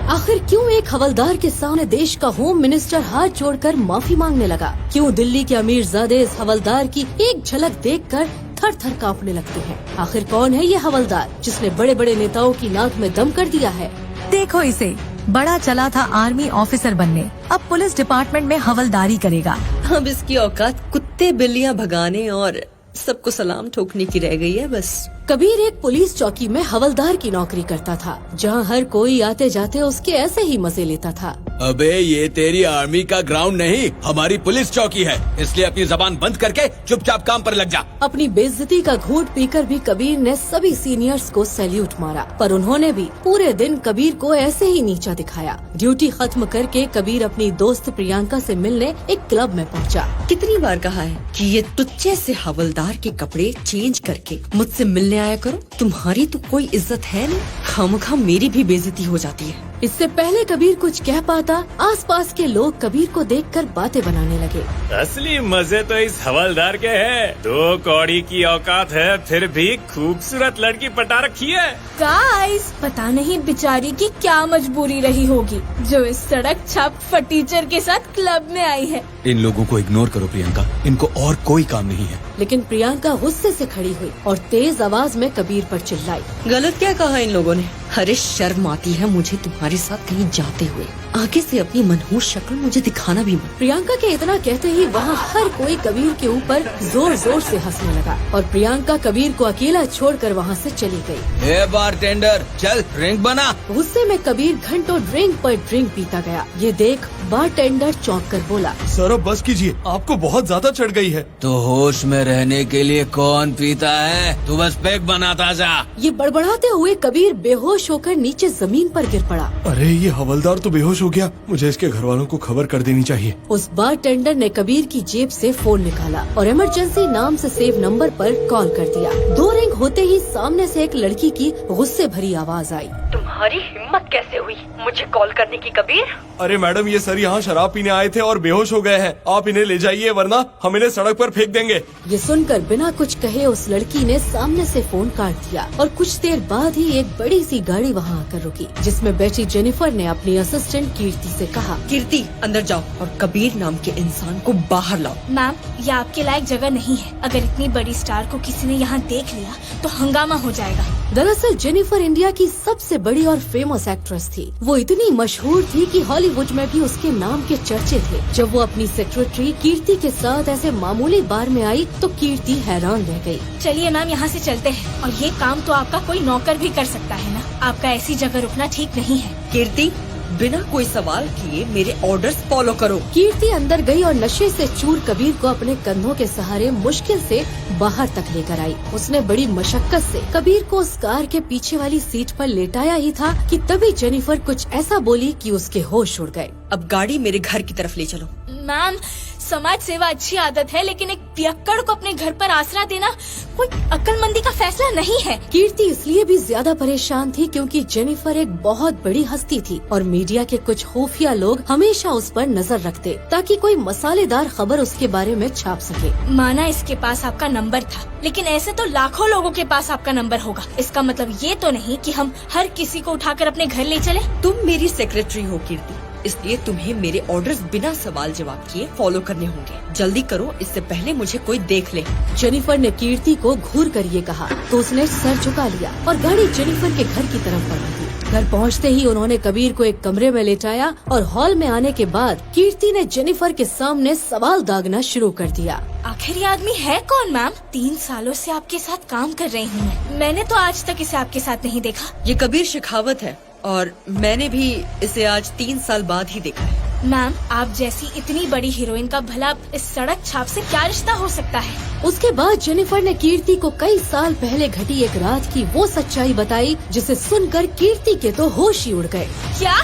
आखिर क्यों एक हवलदार के सामने देश का होम मिनिस्टर हाथ जोड़कर माफी मांगने लगा? क्यों दिल्ली के अमीरजादे इस हवलदार की एक झलक देखकर थर थर कांपने लगते हैं? आखिर कौन है ये हवलदार जिसने बड़े बड़े नेताओं की नाक में दम कर दिया है? देखो इसे, बड़ा चला था आर्मी ऑफिसर बनने, अब पुलिस डिपार्टमेंट में हवलदारी करेगा। अब इसकी औकात कुत्ते बिल्लियां भगाने और सबको सलाम ठोकने की रह गई है बस। कबीर एक पुलिस चौकी में हवलदार की नौकरी करता था, जहां हर कोई आते जाते उसके ऐसे ही मजे लेता था। अबे ये तेरी आर्मी का ग्राउंड नहीं, हमारी पुलिस चौकी है, इसलिए अपनी जबान बंद करके चुपचाप काम पर लग जा। अपनी बेइज्जती का घूंट पीकर भी कबीर ने सभी सीनियर्स को सैल्यूट मारा, पर उन्होंने भी पूरे दिन कबीर को ऐसे ही नीचा दिखाया। ड्यूटी खत्म करके कबीर अपनी दोस्त प्रियंका से मिलने एक क्लब में पहुंचा। कितनी बार कहा है कि ये तुच्चे से हवलदार के कपड़े चेंज करके मुझसे मिलने आया करो, तुम्हारी तो कोई इज्जत है नहीं, खामखा मेरी भी बेइज्जती हो जाती है। इससे पहले कबीर कुछ कह पाता, आसपास के लोग कबीर को देखकर बातें बनाने लगे। असली मजे तो इस हवलदार के हैं। 2 कौड़ी की औकात है, फिर भी खूबसूरत लड़की पटा रखी है। गाइस, पता नहीं बेचारी की क्या मजबूरी रही होगी जो इस सड़क छाप फटीचर के साथ क्लब में आई है। इन लोगों को इग्नोर करो प्रियंका, इनको और कोई काम नहीं है। लेकिन प्रियंका गुस्से से खड़ी हुई और तेज आवाज में कबीर पर चिल्लाई। गलत क्या कहा इन लोगों ने? अरे शर्म आती है मुझे तुम्हारे साथ कहीं जाते हुए। आगे से अपनी मनहूस शक्ल मुझे दिखाना भी मत। प्रियंका के इतना कहते ही वहाँ हर कोई कबीर के ऊपर जोर जोर से हंसने लगा और प्रियंका कबीर को अकेला छोड़कर वहाँ से चली गई। ए बारटेंडर, चल ड्रिंक बना। गुस्से में कबीर घंटों ड्रिंक पर ड्रिंक पीता गया। ये देख बारटेंडर चौंक कर बोला, सर अब बस कीजिए, आपको बहुत ज्यादा चढ़ गई है। तो होश में रहने के लिए कौन पीता है? तू बस पैक बनाता जा। ये बड़बड़ाते हुए कबीर बेहोश होकर नीचे जमीन पर गिर पड़ा। अरे ये हवलदार तो बेहोश हो गया, मुझे इसके घर वालों को खबर कर देनी चाहिए। उस बारटेंडर ने कबीर की जेब से फोन निकाला और इमरजेंसी नाम से सेव नंबर पर कॉल कर दिया। 2 रिंग होते ही सामने से एक लड़की की गुस्से भरी आवाज आई। तुम्हारी हिम्मत कैसे हुई मुझे कॉल करने की कबीर? अरे मैडम, ये सर यहाँ शराब पीने आए थे और बेहोश हो गए हैं, आप इन्हें ले जाइए वरना हम इन्हें सड़क पर फेंक देंगे। ये सुनकर बिना कुछ कहे उस लड़की ने सामने से फोन काट दिया और कुछ देर बाद ही एक बड़ी सी गाड़ी वहाँ आकर रुकी, जिसमें बैठी जेनिफर ने अपनी असिस्टेंट कीर्ति से कहा, कीर्ति अंदर जाओ और कबीर नाम के इंसान को बाहर लाओ। मैम, ये आपके लायक जगह नहीं है। अगर इतनी बड़ी स्टार को किसी ने यहाँ देख लिया तो हंगामा हो जाएगा। दरअसल जेनिफर इंडिया की सबसे बड़ी और फेमस एक्ट्रेस थी। वो इतनी मशहूर थी कि हॉलीवुड में भी उसके नाम के चर्चे थे। जब वो अपनी सेक्रेटरी कीर्ति के साथ ऐसे मामूली बार में आई तो कीर्ति हैरान रह गई। चलिए मैम, यहाँ से चलते हैं। और ये काम तो आपका कोई नौकर भी कर सकता है ना, आपका ऐसी जगह रुकना ठीक नहीं है। कीर्ति, बिना कोई सवाल किए मेरे ऑर्डर्स फॉलो करो। कीर्ति अंदर गई और नशे से चूर कबीर को अपने कंधों के सहारे मुश्किल से बाहर तक लेकर आई। उसने बड़ी मशक्कत से कबीर को उस कार के पीछे वाली सीट पर लेटाया ही था कि तभी जेनिफर कुछ ऐसा बोली कि उसके होश उड़ गए। अब गाड़ी मेरे घर की तरफ ले चलो। मैम, समाज सेवा अच्छी आदत है, लेकिन एक पियक्कड़ को अपने घर पर आसरा देना कोई अक्लमंदी का फैसला नहीं है। कीर्ति इसलिए भी ज्यादा परेशान थी क्योंकि जेनिफर एक बहुत बड़ी हस्ती थी और मीडिया के कुछ खुफिया लोग हमेशा उस पर नजर रखते ताकि कोई मसालेदार खबर उसके बारे में छाप सके। माना इसके पास आपका नंबर था, लेकिन ऐसे तो लाखों लोगों के पास आपका नंबर होगा। इसका मतलब ये तो नहीं कि हम हर किसी को उठाकर अपने घर ले चले। तुम मेरी सेक्रेटरी हो कीर्ति, इसलिए तुम्हें मेरे ऑर्डर्स बिना सवाल जवाब किए फॉलो करने होंगे। जल्दी करो, इससे पहले मुझे कोई देख ले। जेनिफर ने कीर्ति को घूर कर ये कहा तो उसने सर झुका लिया और गाड़ी जेनिफर के घर की तरफ बढ़ गई। घर पहुंचते ही उन्होंने कबीर को एक कमरे में लेटाया और हॉल में आने के बाद कीर्ति ने जेनिफर के सामने सवाल दागना शुरू कर दिया। आखिर ये आदमी है कौन मैम? 3 सालों से आपके साथ काम कर रही हूँ मैंने तो आज तक इसे आपके साथ नहीं देखा। ये कबीर शेखावत है और मैंने भी इसे आज 3 साल बाद ही देखा है। मैम, आप जैसी इतनी बड़ी हीरोइन का भला इस सड़क छाप से क्या रिश्ता हो सकता है? उसके बाद जेनिफर ने कीर्ति को कई साल पहले घटी एक रात की वो सच्चाई बताई जिसे सुनकर कीर्ति के तो होश ही उड़ गए। क्या?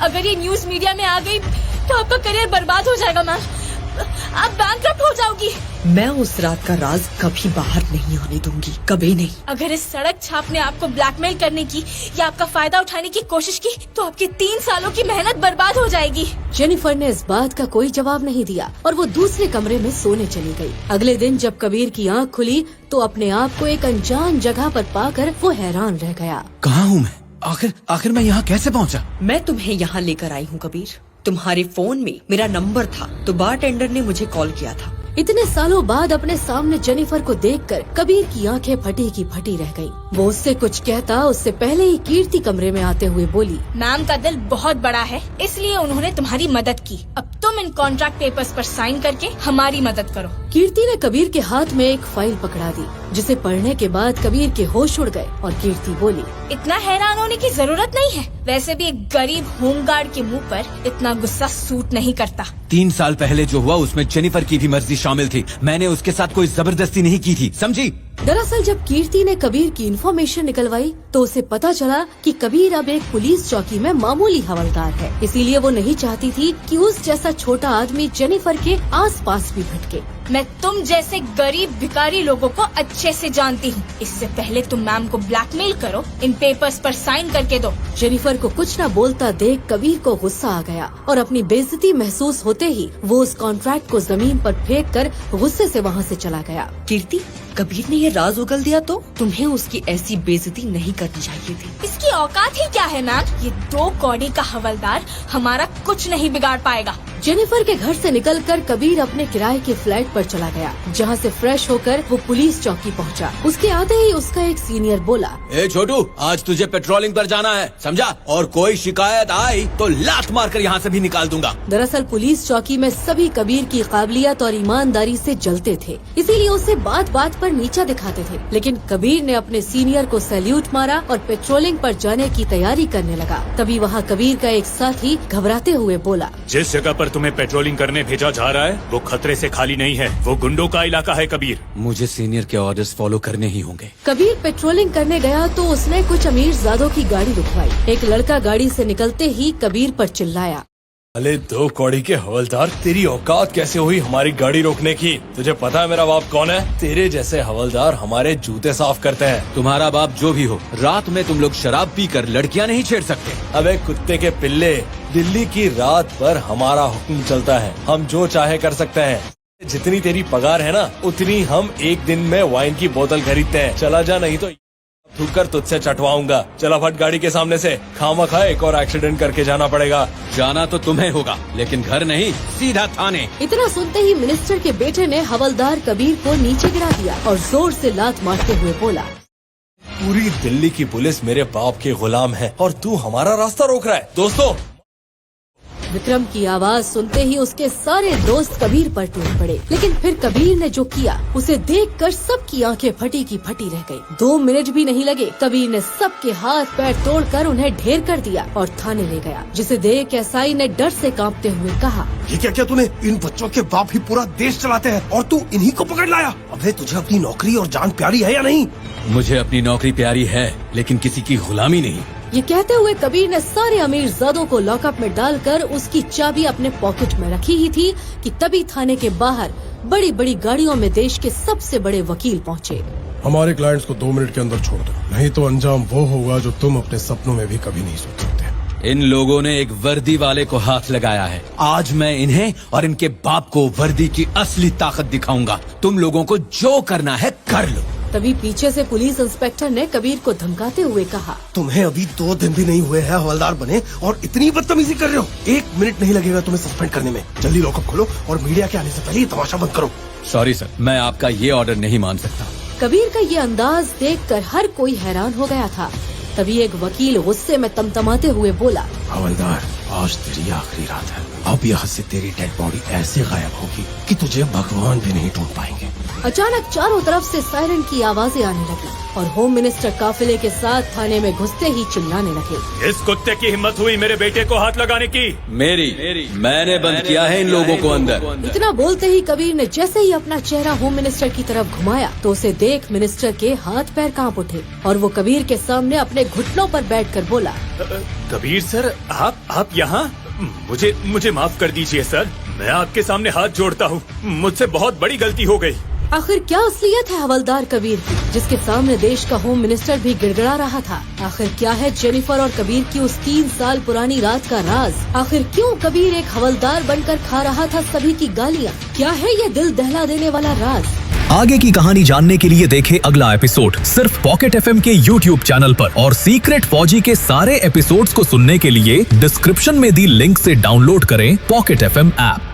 अगर ये न्यूज मीडिया में आ गई तो आपका करियर बर्बाद हो जाएगा मैम, आप बैंकरप्ट हो जाओगी। मैं उस रात का राज कभी बाहर नहीं आने दूंगी, कभी नहीं। अगर इस सड़क छाप ने आपको ब्लैकमेल करने की या आपका फायदा उठाने की कोशिश की तो आपकी 3 सालों की मेहनत बर्बाद हो जाएगी। जेनिफर ने इस बात का कोई जवाब नहीं दिया और वो दूसरे कमरे में सोने चली गई। अगले दिन जब कबीर की आँख खुली तो अपने आप को एक अनजान जगह पर पाकर वो हैरान रह गया। कहाँ हूँ मैं? आखिर मैं यहाँ कैसे पहुँचा? मैं तुम्हें यहाँ लेकर आई हूँ कबीर। तुम्हारे फोन में मेरा नंबर था तो बारटेंडर ने मुझे कॉल किया था। इतने सालों बाद अपने सामने जेनिफर को देखकर कबीर की आंखें फटी की फटी रह गईं। वो उससे कुछ कहता उससे पहले ही कीर्ति कमरे में आते हुए बोली, मैम का दिल बहुत बड़ा है, इसलिए उन्होंने तुम्हारी मदद की। अब तुम इन कॉन्ट्रैक्ट पेपर्स पर साइन करके हमारी मदद करो। कीर्ति ने कबीर के हाथ में एक फाइल पकड़ा दी, जिसे पढ़ने के बाद कबीर के होश उड़ गए और कीर्ति बोली, इतना हैरान होने की जरूरत नहीं है। वैसे भी एक गरीब होमगार्ड के मुंह पर इतना गुस्सा सूट नहीं करता। 3 साल पहले जो हुआ उसमें जेनिफर की भी मर्जी शामिल थी। मैंने उसके साथ कोई जबरदस्ती नहीं की थी, समझी? दरअसल जब कीर्ति ने कबीर की इन्फॉर्मेशन निकलवाई तो उसे पता चला कि कबीर अब एक पुलिस चौकी में मामूली हवलदार है। इसीलिए वो नहीं चाहती थी कि उस जैसा छोटा आदमी जेनिफर के आसपास भी भटके। मैं तुम जैसे गरीब भिखारी लोगों को अच्छे से जानती हूँ। इससे पहले तुम मैम को ब्लैकमेल करो, इन पेपर्स पर साइन करके दो। जेनिफर को कुछ न बोलता देख कबीर को गुस्सा आ गया और अपनी बेइज्जती महसूस होते ही वो उस कॉन्ट्रैक्ट को जमीन पर फेंक कर गुस्से से वहाँ से चला गया। कीर्ति, कबीर ने ये राज उगल दिया तो तुम्हें उसकी ऐसी बेइज्जती नहीं करनी चाहिए थी। इसकी औकात ही क्या है मैम? ये 2 कौड़ी का हवलदार हमारा कुछ नहीं बिगाड़ पाएगा। जेनिफर के घर से निकलकर कबीर अपने किराए के फ्लैट पर चला गया, जहां से फ्रेश होकर वो पुलिस चौकी पहुंचा। उसके आते ही उसका एक सीनियर बोला, ए छोटू, आज तुझे पेट्रोलिंग पर जाना है, समझा? और कोई शिकायत आई तो लात मारकर यहाँ से भी निकाल दूंगा। दरअसल पुलिस चौकी में सभी कबीर की काबिलियत और ईमानदारी से जलते थे, इसीलिए उसे बात बात पर नीचा दिखाते थे। लेकिन कबीर ने अपने सीनियर को सैल्यूट मारा और पेट्रोलिंग पर जाने की तैयारी करने लगा। तभी वहाँ कबीर का एक साथी घबराते हुए बोला, जिस जगह पर तुम्हें पेट्रोलिंग करने भेजा जा रहा है वो खतरे से खाली नहीं है, वो गुंडों का इलाका है कबीर। मुझे सीनियर के ऑर्डर्स फॉलो करने ही होंगे। कबीर पेट्रोलिंग करने गया तो उसने कुछ अमीर ज़ादों की गाड़ी रुकवाई। एक लड़का गाड़ी से निकलते ही कबीर पर चिल्लाया, अरे 2 कौड़ी के हवलदार, तेरी औकात कैसे हुई हमारी गाड़ी रोकने की? तुझे पता है मेरा बाप कौन है? तेरे जैसे हवलदार हमारे जूते साफ करते हैं। तुम्हारा बाप जो भी हो, रात में तुम लोग शराब पीकर लड़कियां नहीं छेड़ सकते। अबे कुत्ते के पिल्ले, दिल्ली की रात पर हमारा हुक्म चलता है, हम जो चाहे कर सकते हैं। जितनी तेरी पगार है ना, उतनी हम एक दिन में वाइन की बोतल खरीदते हैं। चला जा, नहीं तो थूक कर तुझसे चटवाऊंगा। चला फट गाड़ी के सामने से, खामखा एक और एक्सीडेंट करके जाना पड़ेगा। जाना तो तुम्हें होगा, लेकिन घर नहीं, सीधा थाने। इतना सुनते ही मिनिस्टर के बेटे ने हवलदार कबीर को नीचे गिरा दिया और जोर से लात मारते हुए बोला, पूरी दिल्ली की पुलिस मेरे बाप के गुलाम है और तू हमारा रास्ता रोक रहा है। दोस्तों, विक्रम की आवाज सुनते ही उसके सारे दोस्त कबीर पर टूट पड़े। लेकिन फिर कबीर ने जो किया उसे देखकर सबकी आंखें फटी की फटी रह गईं। 2 मिनट भी नहीं लगे, कबीर ने सबके हाथ पैर तोड़कर उन्हें ढेर कर दिया और थाने ले गया, जिसे देख एसआई ने डर से कांपते हुए कहा, ये क्या किया तूने? इन बच्चों के बाप ही पूरा देश चलाते हैं और तू इन्हीं को पकड़ लाया। अबे तुझे अपनी नौकरी और जान प्यारी है या नहीं? मुझे अपनी नौकरी प्यारी है, लेकिन किसी की गुलामी नहीं। ये कहते हुए कबीर ने सारे अमीर ज़ादों को लॉकअप में डालकर उसकी चाबी अपने पॉकेट में रखी ही थी कि तभी थाने के बाहर बड़ी बड़ी गाड़ियों में देश के सबसे बड़े वकील पहुंचे। हमारे क्लाइंट्स को 2 मिनट के अंदर छोड़ दो, नहीं तो अंजाम वो होगा जो तुम अपने सपनों में भी कभी नहीं सोच सकते। इन लोगों ने एक वर्दी वाले को हाथ लगाया है। आज मैं इन्हें और इनके बाप को वर्दी की असली ताकत दिखाऊंगा। तुम लोगों को जो करना है कर लो। तभी पीछे से पुलिस इंस्पेक्टर ने कबीर को धमकाते हुए कहा, तुम्हें अभी 2 दिन भी नहीं हुए हैं हवलदार बने और इतनी बदतमीजी कर रहे हो। 1 मिनट नहीं लगेगा तुम्हें सस्पेंड करने में। जल्दी लॉकअप खोलो और मीडिया के आने से पहले ये तमाशा बंद करो। सॉरी सर, मैं आपका ये ऑर्डर नहीं मान सकता। कबीर का ये अंदाज देखकर हर कोई हैरान हो गया था। तभी एक वकील गुस्से में तमतमाते हुए बोला, हवलदार, आज तेरी आखिरी रात है। अब यहाँ से तेरी डेड बॉडी ऐसे गायब होगी कि तुझे भगवान भी नहीं ढूंढ पाएंगे। अचानक चारों तरफ से सायरन की आवाजें आने लगी और होम मिनिस्टर काफिले के साथ थाने में घुसते ही चिल्लाने लगे, इस कुत्ते की हिम्मत हुई मेरे बेटे को हाथ लगाने की? मेरी मैंने बंद किया है इन लोगों को अंदर। इतना बोलते ही कबीर ने जैसे ही अपना चेहरा होम मिनिस्टर की तरफ घुमाया तो उसे देख मिनिस्टर के हाथ पैर कांप उठे और वो कबीर के सामने अपने घुटनों पर बैठकर बोला, कबीर सर, आप यहाँ? मुझे माफ कर दीजिए सर, मैं आपके सामने हाथ जोड़ता हूँ, मुझसे बहुत बड़ी गलती हो गई। आखिर क्या असलियत है हवलदार कबीर की, जिसके सामने देश का होम मिनिस्टर भी गिड़गिड़ा रहा था? आखिर क्या है जेनिफर और कबीर की उस 3 साल पुरानी रात का राज? आखिर क्यों कबीर एक हवलदार बनकर खा रहा था सभी की गालियाँ? क्या है ये दिल दहला देने वाला राज? आगे की कहानी जानने के लिए देखें अगला एपिसोड सिर्फ पॉकेट FM के YouTube चैनल पर। और सीक्रेट फौजी के सारे एपिसोड्स को सुनने के लिए डिस्क्रिप्शन में दी लिंक से डाउनलोड करें पॉकेट FM ऐप।